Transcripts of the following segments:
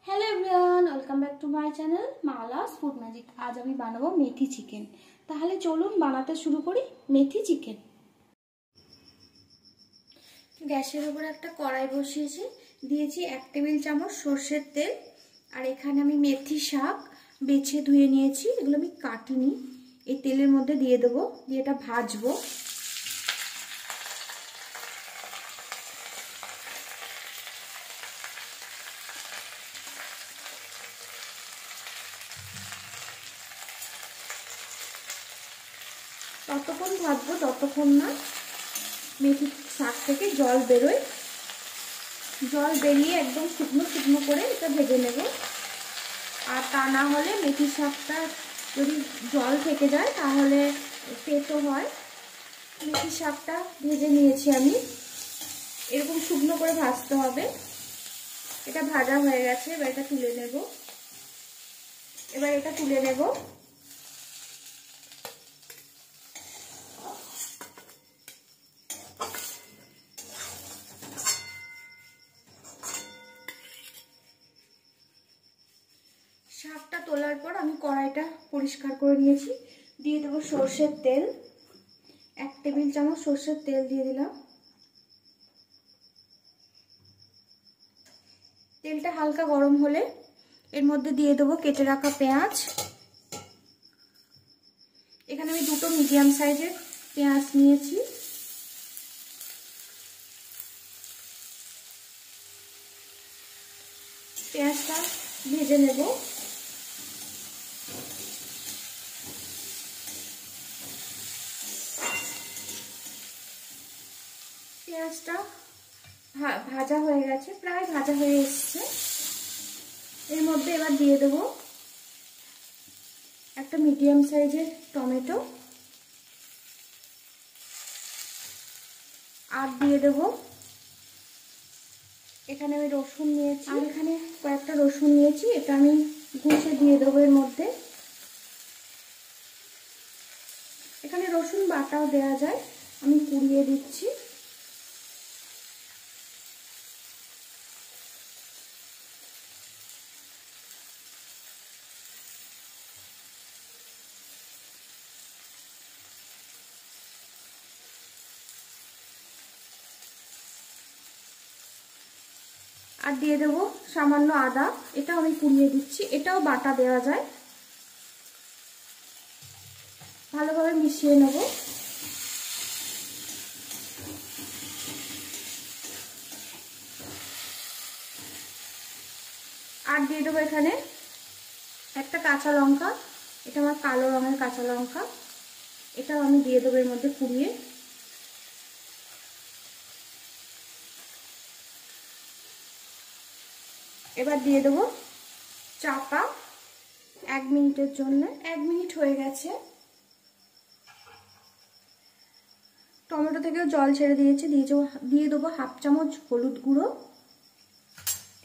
Hello everyone welcome back to my channel Mala's food magic. आज আমি বানাবো মেথি চিকেন। তাহলে চলুন বানাতে শুরু করি মেথি চিকেন। গ্যাসের উপর একটা কড়াই বসিয়েছি, দিয়েছি 1 টেবিল চামচ সরষের তেল। আর এখানে আমি মেথি শাক বেছে ধুয়ে নিয়েছি, এগুলো আমি কাটিনি। এই তেলের মধ্যে দিয়ে দেব, দিয়ে এটা ভাজবো। ততক্ষণ ভাজবো যতক্ষণ না মেথি শাক থেকে জল বেরোয়। জল বেরিয়ে একদম শুকনো শুকনো করে এটা ভেজে নেব। আর তা না হলে মেথি শাকটা যদি জল থেকে যায় তাহলে তেতো হয়। মেথি শাকটা ভেজে নিয়েছি আমি, এরকম শুকনো করে ভাজতে হবে। এটা ভাজা হয়ে গেছে, এবার এটা তুলে নেব। শাকটা তোলার পর আমি কড়াইটা পরিষ্কার করে নিয়েছি, দিয়ে দেবো সরষের তেল। 1 টেবিল চামচ সরষের তেল দিয়ে দিলাম। তেলটা হালকা গরম হলে এর মধ্যে দিয়ে দেবো কেটে রাখা পেঁয়াজ। এখানে আমি 2টো মিডিয়াম সাইজের পেঁয়াজ নিয়েছি। পেঁয়াজটা ভেজে নেব। পেঁয়াজটা ভাজা হয়ে গেছে, প্রায় ভাজা হয়ে এসছে। এর মধ্যে এবার দিয়ে দেব একটা মিডিয়াম সাইজের টমেটো, আর দিয়ে দেব এখানে আমি রসুন নিয়েছি, আর এখানে কয়েকটা রসুন নিয়েছি, এটা আমি ঘষে দিয়ে দেবো এর মধ্যে। এখানে রসুন বাটাও দেওয়া যায়, আমি কুড়িয়ে দিচ্ছি। আর দিয়ে দেবো সামান্য আদা, এটাও আমি কুড়িয়ে দিচ্ছি, এটাও বাটা দেওয়া যায়। ভালোভাবে মিশিয়ে নেব। আর দিয়ে দেবো এখানে একটা কাঁচা লঙ্কা, এটা আমার কালো রঙের কাঁচা লঙ্কা, এটাও আমি দিয়ে দেবো এর মধ্যে কুড়িয়ে। এবার দিয়ে দেবো চাপা 1 মিনিটের জন্য। 1 মিনিট হয়ে গেছে। টমেটো থেকেও জল ছেড়ে দিয়েছে। দিয়ে দেবো 1/2 চামচ হলুদ গুঁড়ো,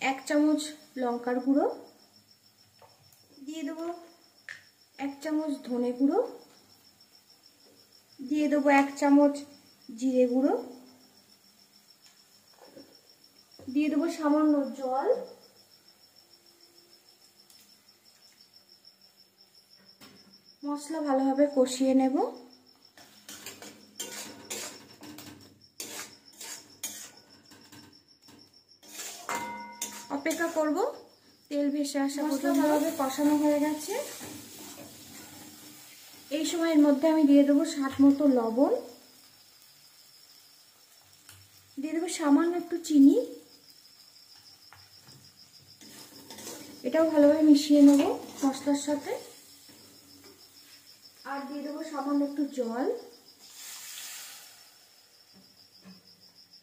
1 চামচ লঙ্কার গুঁড়ো, দিয়ে দেবো 1 চামচ ধনে গুঁড়ো, দিয়ে দেবো 1 চামচ জিরে গুঁড়ো, দিয়ে দেবো সামান্য জল। মশলা ভালোভাবে কষিয়ে নেব। অপেক্ষা করব তেল ভেসে আসা পর্যন্ত। ভালোভাবে কষানো হয়ে গেছে। এই সময়ের মধ্যে আমি দিয়ে দেবো স্বাদ মতো লবণ, দিয়ে দেবো সামান্য একটু চিনি। এটাও ভালোভাবে মিশিয়ে নেব মশলার সাথে। আর দিয়ে দেবো সামান্য একটু জল,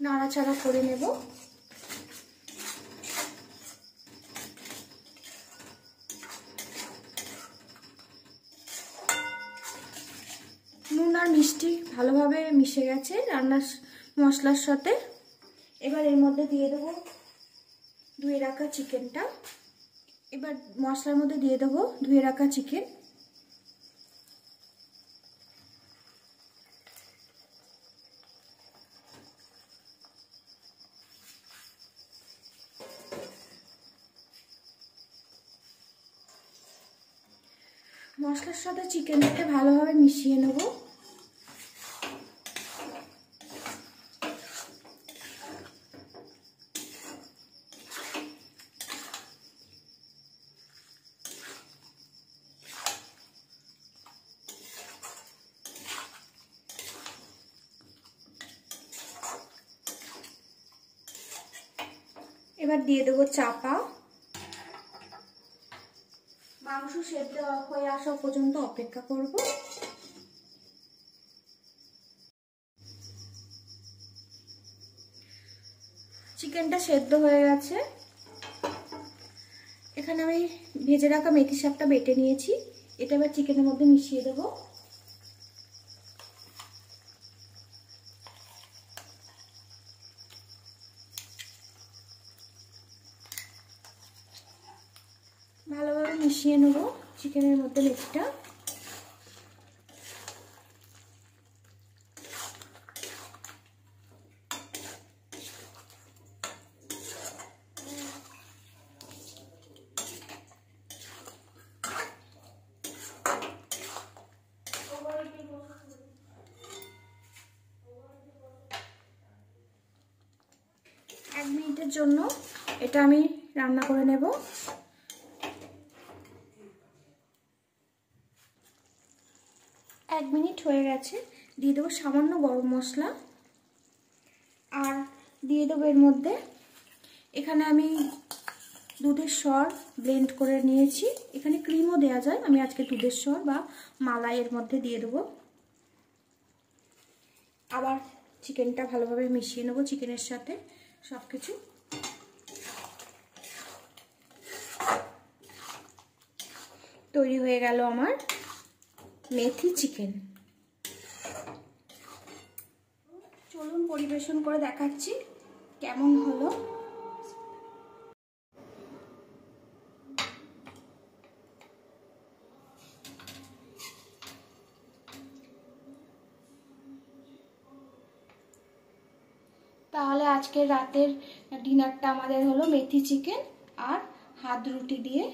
নাড়াচাড়া করে নেব। নুন আর মিষ্টি ভালোভাবে মিশে গেছে রান্নার মশলার সাথে। এবার এর মধ্যে দিয়ে দেবো ধুয়ে রাখা চিকেনটা। এবার মশলার মধ্যে দিয়ে দেবো ধুয়ে রাখা চিকেন। মশলার সাথে চিকেনটাকে ভালোভাবে মিশিয়ে নেব। এবার দিয়ে দেবো চাপা। মাংস সেদ্ধ হয়ে আসা পর্যন্ত অপেক্ষা করব। চিকেনটা সেদ্ধ হয়ে গেছে। এখানে আমি ভেজে রাখা মেথি শাকটা বেটে নিয়েছি, এটা এবার চিকেনের মধ্যে মিশিয়ে দেবো। ভালোভাবে মিশিয়ে নেব চিকেনের মধ্যে মেথিটা। এক মিনিটের জন্য এটা আমি রান্না করে নেব। এক মিনিট হয়ে গেছে, দিয়ে দেবো সামান্য গরম মশলা আর দিয়ে দেবো এর মধ্যে, এখানে আমি দুধের স্বর ব্লেন্ড করে নিয়েছি, এখানে ক্রিমও দেওয়া যায়, আমি আজকে দুধের স্বর বা মালাই এর মধ্যে দিয়ে দেবো। আবার চিকেনটা ভালোভাবে মিশিয়ে নেব চিকেনের সাথে সব কিছু। তৈরি হয়ে গেল আমার মেথি চিকেন। চলুন পরিবেশন করে দেখাচ্ছি কেমন হলো। তাহলে আজকে রাতের ডিনারটা আমাদের হলো মেথি চিকেন আর হাত রুটি দিয়ে